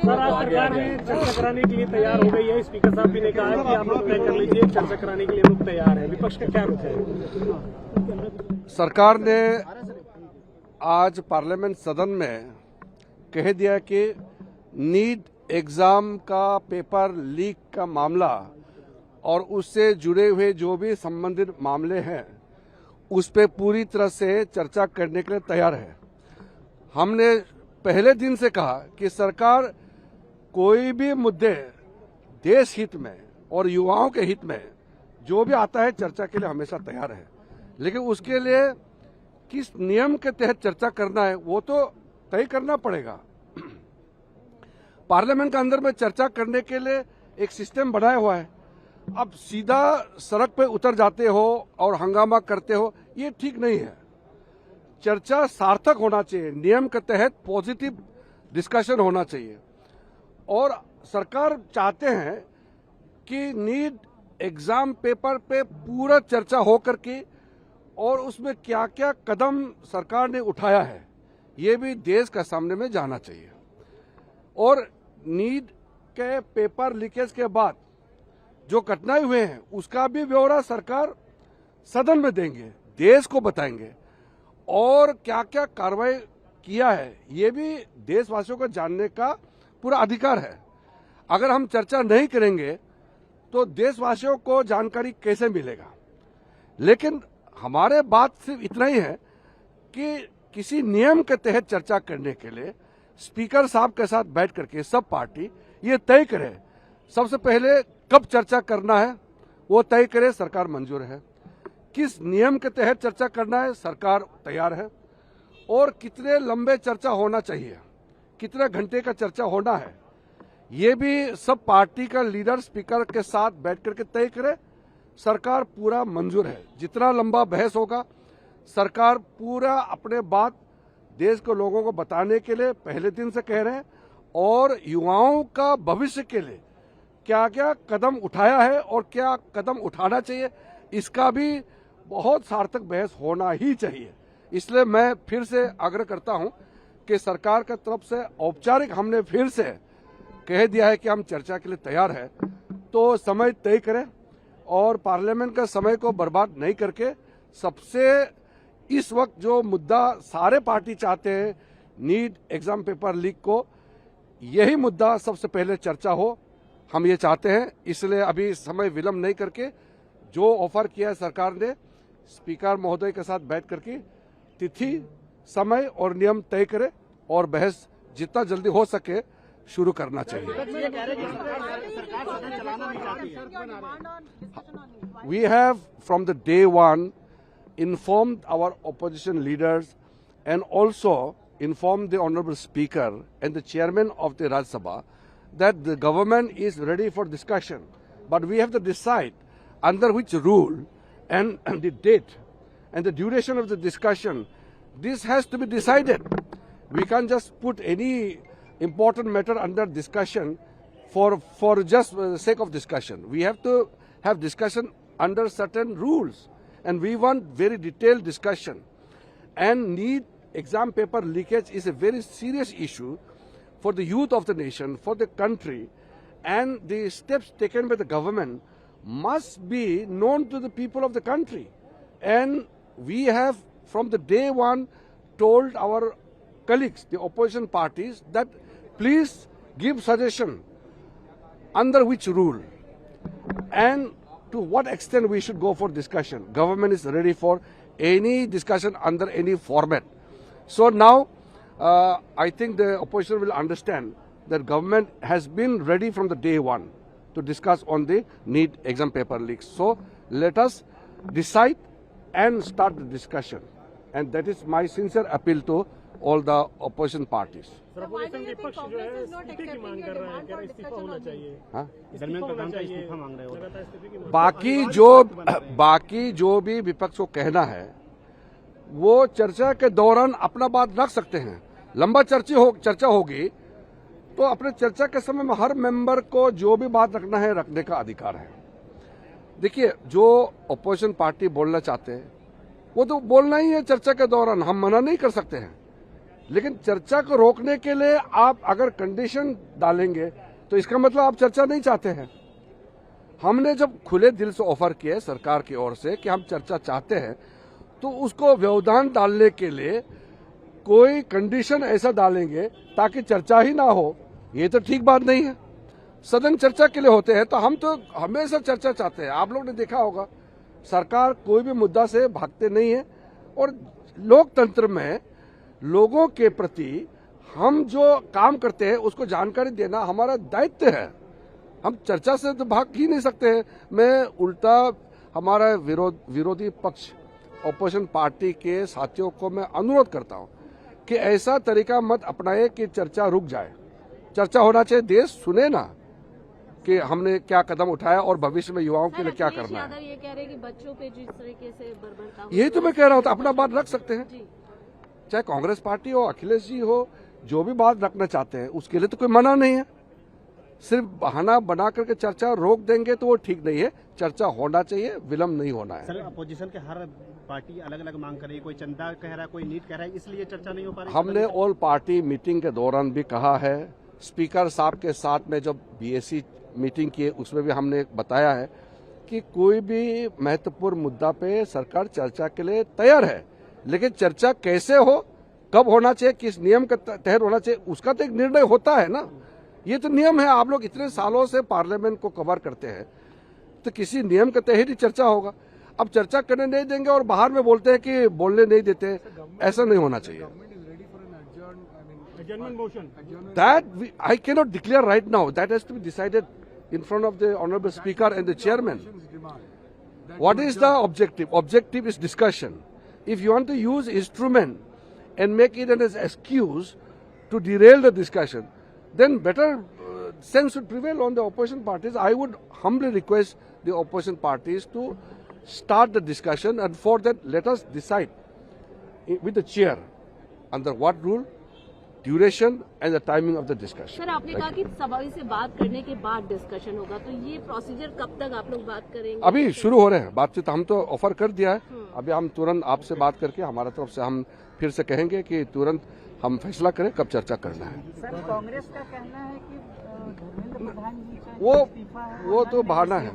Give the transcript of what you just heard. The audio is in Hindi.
सर, आज सरकार में चर्चा कराने के लिए तैयार हो गई है। स्पीकर साहब भी ने कहा है कि आप लोग तय कर लीजिए, चर्चा कराने के लिए हम लोग तैयार हैं। विपक्ष का क्या रुख है? सरकार ने आज पार्लियामेंट सदन में कह दिया कि नीट एग्जाम का पेपर लीक का मामला और उससे जुड़े हुए जो भी संबंधित मामले हैं उस पे पूरी तरह से चर्चा करने के लिए तैयार है। हमने पहले दिन से कहा कि सरकार कोई भी मुद्दे देश हित में और युवाओं के हित में जो भी आता है चर्चा के लिए हमेशा तैयार है, लेकिन उसके लिए किस नियम के तहत चर्चा करना है वो तो तय करना पड़ेगा। पार्लियामेंट के अंदर में चर्चा करने के लिए एक सिस्टम बनाया हुआ है। अब सीधा सड़क पे उतर जाते हो और हंगामा करते हो, ये ठीक नहीं है। चर्चा सार्थक होना चाहिए, नियम के तहत पॉजिटिव डिस्कशन होना चाहिए। और सरकार चाहते हैं कि नीट एग्जाम पेपर पे पूरा चर्चा हो करके और उसमें क्या क्या कदम सरकार ने उठाया है ये भी देश के सामने में जाना चाहिए। और नीट के पेपर लीकेज के बाद जो घटनाएं हुए हैं उसका भी ब्यौरा सरकार सदन में देंगे, देश को बताएंगे और क्या क्या कार्रवाई किया है ये भी देशवासियों को जानने का पूरा अधिकार है। अगर हम चर्चा नहीं करेंगे तो देशवासियों को जानकारी कैसे मिलेगा? लेकिन हमारे बात सिर्फ इतना ही है कि किसी नियम के तहत चर्चा करने के लिए स्पीकर साहब के साथ बैठ करके सब पार्टी ये तय करे, सबसे पहले कब चर्चा करना है वो तय करे, सरकार मंजूर है। किस नियम के तहत चर्चा करना है सरकार तैयार है। और कितने लंबे चर्चा होना चाहिए, कितने घंटे का चर्चा होना है ये भी सब पार्टी का लीडर स्पीकर के साथ बैठ करके तय करे, सरकार पूरा मंजूर है। जितना लंबा बहस होगा सरकार पूरा अपने बात देश के लोगों को बताने के लिए पहले दिन से कह रहे हैं और युवाओं का भविष्य के लिए क्या क्या कदम उठाया है और क्या कदम उठाना चाहिए इसका भी बहुत सार्थक बहस होना ही चाहिए। इसलिए मैं फिर से आग्रह करता हूं कि सरकार की तरफ से औपचारिक हमने फिर से कह दिया है कि हम चर्चा के लिए तैयार है, तो समय तय करें और पार्लियामेंट का समय को बर्बाद नहीं करके सबसे इस वक्त जो मुद्दा सारे पार्टी चाहते हैं नीट एग्जाम पेपर लीक को, यही मुद्दा सबसे पहले चर्चा हो, हम ये चाहते हैं। इसलिए अभी समय विलंब नहीं करके जो ऑफर किया है सरकार ने स्पीकर महोदय के साथ बैठ करके तिथि, समय और नियम तय करे और बहस जितना जल्दी हो सके शुरू करना चाहिए। We have from the day one informed our opposition leaders and also informed the Honorable Speaker and the Chairman of the Rajya Sabha that the government is ready for discussion, but we have to decide under which rule and the date and the duration of the discussion. This has to be decided. We can't just put any important matter under discussion for just the sake of discussion. We have to have discussion under certain rules, and we want very detailed discussion. And NEET exam paper leakage is a very serious issue for the youth of the nation, for the country, and the steps taken by the government must be known to the people of the country. And we have from the day one told our colleagues, the opposition parties, that please give suggestion under which rule and to what extent we should go for discussion. Government is ready for any discussion under any format. So now I think the opposition will understand that government has been ready from the day one to discuss on the NEET exam paper leaks. So let us decide and start the discussion. And that is my sincere appeal to all the opposition parties. Opposition विपक्ष जो है इस्तीफे की मांग कर रहा है, क्या इस्तीफा होना चाहिए? इस्तीफा होना चाहिए, इस्तीफा मांग रहे हो। बाकी जो भी विपक्ष को कहना है वो चर्चा के दौरान अपना बात रख सकते हैं। लंबा चर्चा होगी तो अपने चर्चा के समय में हर मेंबर को जो भी बात रखना है रखने का अधिकार है। देखिए, जो अपोजिशन पार्टी बोलना चाहते हैं वो तो बोलना ही है चर्चा के दौरान, हम मना नहीं कर सकते हैं। लेकिन चर्चा को रोकने के लिए आप अगर कंडीशन डालेंगे तो इसका मतलब आप चर्चा नहीं चाहते हैं। हमने जब खुले दिल से ऑफर किए सरकार की ओर से कि हम चर्चा चाहते हैं, तो उसको व्यवधान डालने के लिए कोई कंडीशन ऐसा डालेंगे ताकि चर्चा ही ना हो, ये तो ठीक बात नहीं है। सदन चर्चा के लिए होते हैं, तो हम तो हमेशा चर्चा चाहते हैं। आप लोग ने देखा होगा सरकार कोई भी मुद्दा से भागते नहीं है, और लोकतंत्र में लोगों के प्रति हम जो काम करते हैं उसको जानकारी देना हमारा दायित्व है। हम चर्चा से तो भाग ही नहीं सकते हैं। मैं उल्टा हमारा विरोधी पक्ष ऑपोजिशन पार्टी के साथियों को मैं अनुरोध करता हूं कि ऐसा तरीका मत अपनाए कि चर्चा रुक जाए। चर्चा होना चाहिए, देश सुने ना कि हमने क्या कदम उठाया और भविष्य में युवाओं के लिए क्या करना है। ये कह रहे हैं कि बच्चों पे जिस तरीके से बर्बरता, यही तो मैं कह रहा हूं, तो अपना बात रख सकते हैं, चाहे कांग्रेस पार्टी हो, अखिलेश जी हो, जो भी बात रखना चाहते हैं उसके लिए तो कोई मना नहीं है। सिर्फ बहाना बना करके चर्चा रोक देंगे तो वो ठीक नहीं है। चर्चा होना चाहिए, विलम्ब नहीं होना है। सर, अपोजिशन के हर पार्टी अलग अलग मांग कर रही है, कोई चंदा कह रहा है, कोई नीट कह रहा है, इसलिए चर्चा नहीं हो पा रही। हमने ऑल पार्टी मीटिंग के दौरान भी कहा है, स्पीकर साहब के साथ में जब बीएससी मीटिंग की उसमें भी हमने बताया है कि कोई भी महत्वपूर्ण मुद्दा पे सरकार चर्चा के लिए तैयार है, लेकिन चर्चा कैसे हो, कब होना चाहिए, किस नियम के तहत होना चाहिए, उसका तो एक निर्णय होता है ना। ये तो नियम है। आप लोग इतने सालों से पार्लियामेंट को कवर करते हैं, तो किसी नियम के तहत ही चर्चा होगा। अब चर्चा करने नहीं देंगे और बाहर में बोलते हैं कि बोलने नहीं देते, ऐसा नहीं होना चाहिए। That I cannot declare right now. That has to be decided in front of the Honorable Speaker and the Chairman. What is the objective? Objective is discussion. If you want to use instrument and make it as excuse to derail the discussion, then better sense should prevail on the opposition parties. I would humbly request the opposition parties to start the discussion, and for that let us decide with the chair under what rule, duration and the timing of the discussion. Sir, आपने कहा कि सभा से बात करने के बाद डिस्कशन होगा, तो ये प्रोसीजर कब तक आप लोग बात करेंगे? अभी शुरू हो रहे हैं बातचीत। हम तो ऑफर कर दिया है, अभी हम तुरंत आपसे बात करके हमारा तरफ से हम फिर से कहेंगे कि तुरंत हम फैसला करें कब चर्चा करना है। सर, कांग्रेस का कहना है कि धर्मेंद्र प्रधान जी वो तो बहाना है।